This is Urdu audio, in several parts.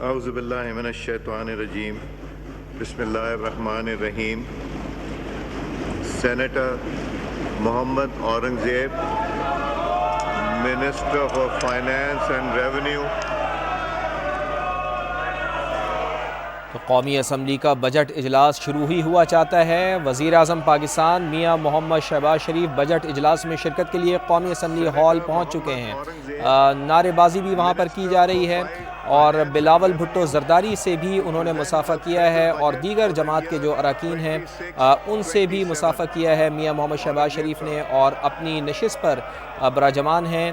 اعوذ باللہ من الشیطان الرجیم بسم اللہ الرحمن الرحیم. Senator Muhammad Aurangzeb, minister for finance and revenue. تو قومی اسمبلی کا بجٹ اجلاس شروع ہی ہوا چاہتا ہے. وزیر اعظم پاکستان میاں محمد شہباز شریف بجٹ اجلاس میں شرکت کے لیے قومی اسمبلی ہال پہنچ چکے ہیں. نعرے بازی بھی وہاں پر کی جا رہی ہے اور بلاول بھٹو زرداری سے بھی انہوں نے مصافحہ کیا ہے اور دیگر جماعت کے جو اراکین ہیں ان سے بھی مصافحہ کیا ہے میاں محمد شہباز شریف نے. اور اپنی نشست پر براجمان ہیں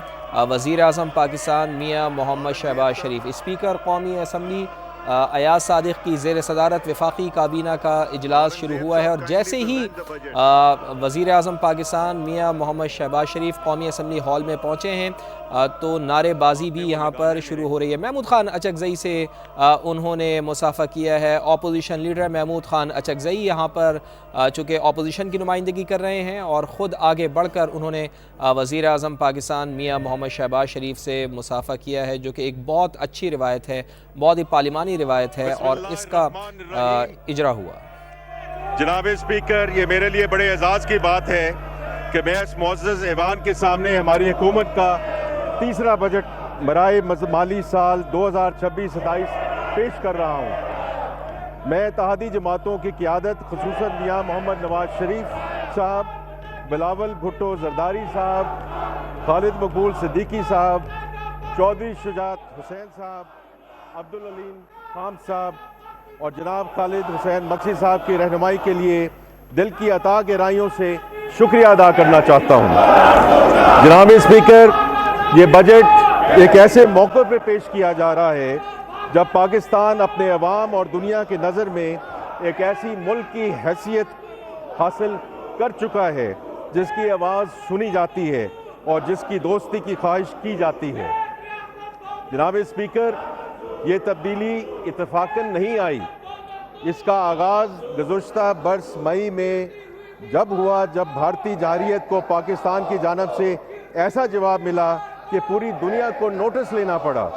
وزیر اعظم پاکستان میاں محمد شہباز شریف. اسپیکر قومی اسمبلی ایاز صادق کی زیر صدارت وفاقی کابینہ کا اجلاس شروع ہوا ہے اور جیسے ہی وزیر اعظم پاکستان میاں محمد شہباز شریف قومی اسمبلی ہال میں پہنچے ہیں تو نعرے بازی بھی یہاں پر شروع ہو رہی ہے. محمود خان اچکزئی سے انہوں نے مصافحہ کیا ہے. اپوزیشن لیڈر محمود خان اچکزئی یہاں پر چونکہ اپوزیشن کی نمائندگی کر رہے ہیں اور خود آگے بڑھ کر انہوں نے وزیر اعظم پاکستان میاں محمد شہباز شریف سے مصافحہ کیا ہے جو کہ ایک بہت اچھی روایت ہے, بہت ہی پارلیمانی روایت ہے اور اس کا اجرا ہوا. جناب اسپیکر, یہ میرے لیے بڑے اعزاز کی بات ہے کہ میں اس معزز ایوان کے سامنے ہماری حکومت کا تیسرا بجٹ برائے مالی سال 2026-27 پیش کر رہا ہوں. میں اتحادی جماعتوں کی قیادت خصوصاً میاں محمد نواز شریف صاحب, بلاول بھٹو زرداری صاحب, خالد مقبول صدیقی صاحب, چودھری شجاعت حسین صاحب, عبدالعلیم خان صاحب اور جناب خالد حسین مکسی صاحب کی رہنمائی کے لیے دل کی عطا گہرائیوں سے شکریہ ادا کرنا چاہتا ہوں. جناب اسپیکر, یہ بجٹ ایک ایسے موقع پہ پیش کیا جا رہا ہے جب پاکستان اپنے عوام اور دنیا کی نظر میں ایک ایسی ملک کی حیثیت حاصل کر چکا ہے جس کی آواز سنی جاتی ہے اور جس کی دوستی کی خواہش کی جاتی ہے. جناب اسپیکر, یہ تبدیلی اتفاقاً نہیں آئی. اس کا آغاز گزشتہ برس مئی میں جب ہوا جب بھارتی جارحیت کو پاکستان کی جانب سے ایسا جواب ملا کہ پوری دنیا کو نوٹس لینا پڑا.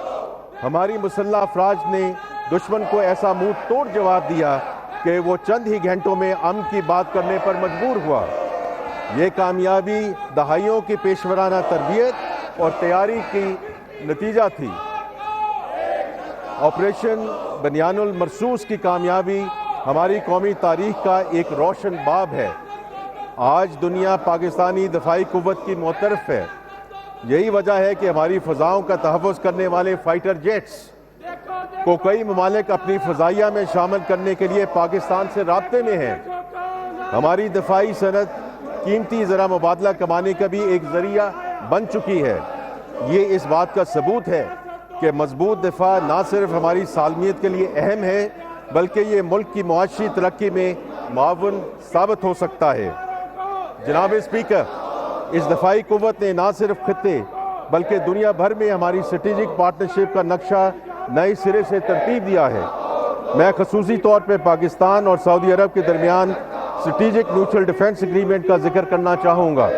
ہماری مسلح افواج نے دشمن کو ایسا منہ توڑ جواب دیا کہ وہ چند ہی گھنٹوں میں امن کی بات کرنے پر مجبور ہوا. یہ کامیابی دہائیوں کی پیشورانہ تربیت اور تیاری کی نتیجہ تھی. آپریشن بنیان المرصوص کی کامیابی ہماری قومی تاریخ کا ایک روشن باب ہے. آج دنیا پاکستانی دفاعی قوت کی معترف ہے. یہی وجہ ہے کہ ہماری فضاؤں کا تحفظ کرنے والے فائٹر جیٹس کو کئی ممالک اپنی فضائیہ میں شامل کرنے کے لیے پاکستان سے رابطے میں ہیں. ہماری دفاعی صنعت قیمتی زرہ مبادلہ کمانے کا بھی ایک ذریعہ بن چکی ہے. یہ اس بات کا ثبوت ہے کہ مضبوط دفاع نہ صرف ہماری سالمیت کے لیے اہم ہے بلکہ یہ ملک کی معاشی ترقی میں معاون ثابت ہو سکتا ہے. جناب اسپیکر, اس دفاعی قوت نے نہ صرف خطے بلکہ دنیا بھر میں ہماری اسٹریٹجک پارٹنرشپ کا نقشہ نئے سرے سے ترتیب دیا ہے. میں خصوصی طور پہ پاکستان اور سعودی عرب کے درمیان اسٹریٹجک میوچل ڈیفنس ایگریمنٹ کا ذکر کرنا چاہوں گا.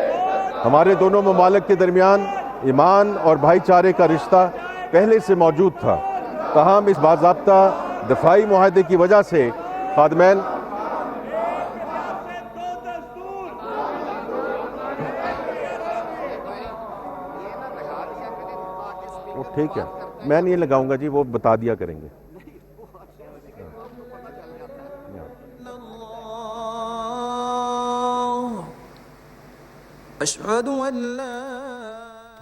ہمارے دونوں ممالک کے درمیان ایمان اور بھائی چارے کا رشتہ پہلے سے موجود تھا, تاہم اس باضابطہ دفاعی معاہدے کی وجہ سے خادمین ٹھیک ہے, میں نہیں لگاؤں گا جی, وہ بتا دیا کریں گے.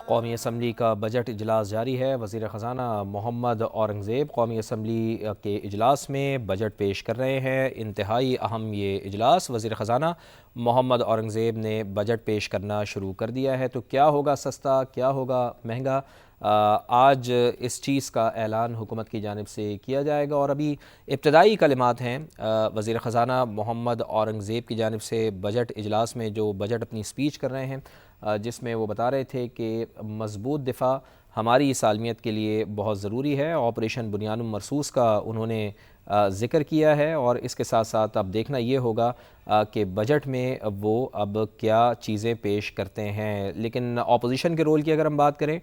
قومی اسمبلی کا بجٹ اجلاس جاری ہے. وزیر خزانہ محمد اورنگزیب قومی اسمبلی کے اجلاس میں بجٹ پیش کر رہے ہیں. انتہائی اہم یہ اجلاس. وزیر خزانہ محمد اورنگزیب نے بجٹ پیش کرنا شروع کر دیا ہے. تو کیا ہوگا سستا, کیا ہوگا مہنگا, آج اس چیز کا اعلان حکومت کی جانب سے کیا جائے گا. اور ابھی ابتدائی کلمات ہیں وزیر خزانہ محمد اورنگزیب کی جانب سے بجٹ اجلاس میں جو بجٹ اپنی سپیچ کر رہے ہیں. جس میں وہ بتا رہے تھے کہ مضبوط دفاع ہماری سالمیت کے لیے بہت ضروری ہے۔ آپریشن بنیان مرصوص کا انہوں نے ذکر کیا ہے، اور اس کے ساتھ ساتھ اب دیکھنا یہ ہوگا کہ بجٹ میں وہ اب کیا چیزیں پیش کرتے ہیں۔ لیکن اپوزیشن کے رول کی اگر ہم بات کریں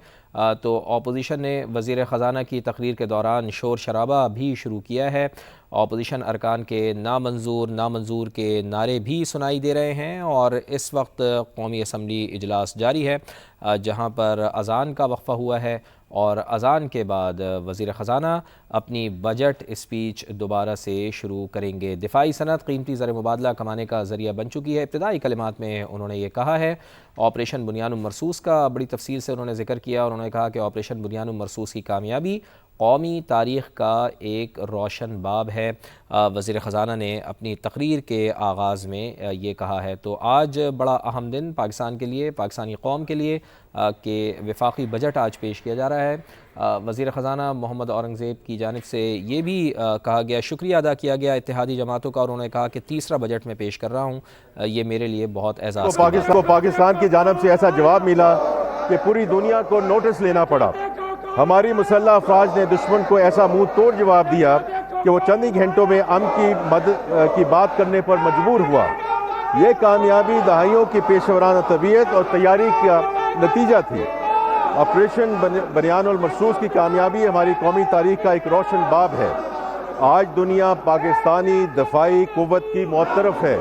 تو اپوزیشن نے وزیر خزانہ کی تقریر کے دوران شور شرابہ بھی شروع کیا ہے۔ اپوزیشن ارکان کے نامنظور کے نعرے بھی سنائی دے رہے ہیں، اور اس وقت قومی اسمبلی اجلاس جاری ہے جہاں پر اذان کا وقفہ ہوا ہے، اور اذان کے بعد وزیر خزانہ اپنی بجٹ اسپیچ دوبارہ سے شروع کریں گے۔ دفاعی صنعت قیمتی زر مبادلہ کمانے کا ذریعہ بن چکی ہے۔ ابتدائی کلمات میں انہوں نے یہ کہا ہے۔ آپریشن بنیان مرصوص کا بڑی تفصیل سے انہوں نے ذکر کیا، اور انہوں نے کہا کہ آپریشن بنیان مرصوص کی کامیابی قومی تاریخ کا ایک روشن باب ہے۔ وزیر خزانہ نے اپنی تقریر کے آغاز میں یہ کہا ہے۔ تو آج بڑا اہم دن پاکستان کے لیے، پاکستانی قوم کے لیے، کہ وفاقی بجٹ آج پیش کیا جا رہا ہے۔ وزیر خزانہ محمد اورنگزیب کی جانب سے یہ بھی کہا گیا، شکریہ ادا کیا گیا اتحادی جماعتوں کا، اور انہوں نے کہا کہ تیسرا بجٹ میں پیش کر رہا ہوں، یہ میرے لیے بہت اعزاز کو پاکستان کی جانب سے ایسا جواب ملا کہ پوری دنیا کو نوٹس لینا پڑا۔ ہماری مسلح افواج نے دشمن کو ایسا منہ توڑ جواب دیا کہ وہ چند ہی گھنٹوں میں امن کی مدد کی بات کرنے پر مجبور ہوا۔ یہ کامیابی دہائیوں کی پیشورانہ طبیعت اور تیاری کا نتیجہ تھی۔ آپریشن بنیان المرصوص کی کامیابی ہماری قومی تاریخ کا ایک روشن باب ہے۔ آج دنیا پاکستانی دفاعی قوت کی معترف ہے۔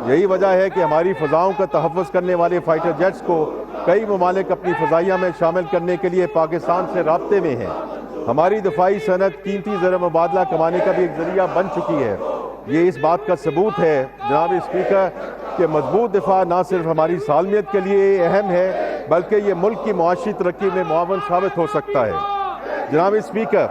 یہی وجہ ہے کہ ہماری فضاؤں کا تحفظ کرنے والے فائٹر جیٹس کو کئی ممالک اپنی فضائیہ میں شامل کرنے کے لیے پاکستان سے رابطے میں ہیں۔ ہماری دفاعی صنعت قیمتی زر مبادلہ کمانے کا بھی ایک ذریعہ بن چکی ہے۔ یہ اس بات کا ثبوت ہے جناب اسپیکر کہ مضبوط دفاع نہ صرف ہماری سالمیت کے لیے اہم ہے بلکہ یہ ملک کی معاشی ترقی میں معاون ثابت ہو سکتا ہے۔ جناب اسپیکر،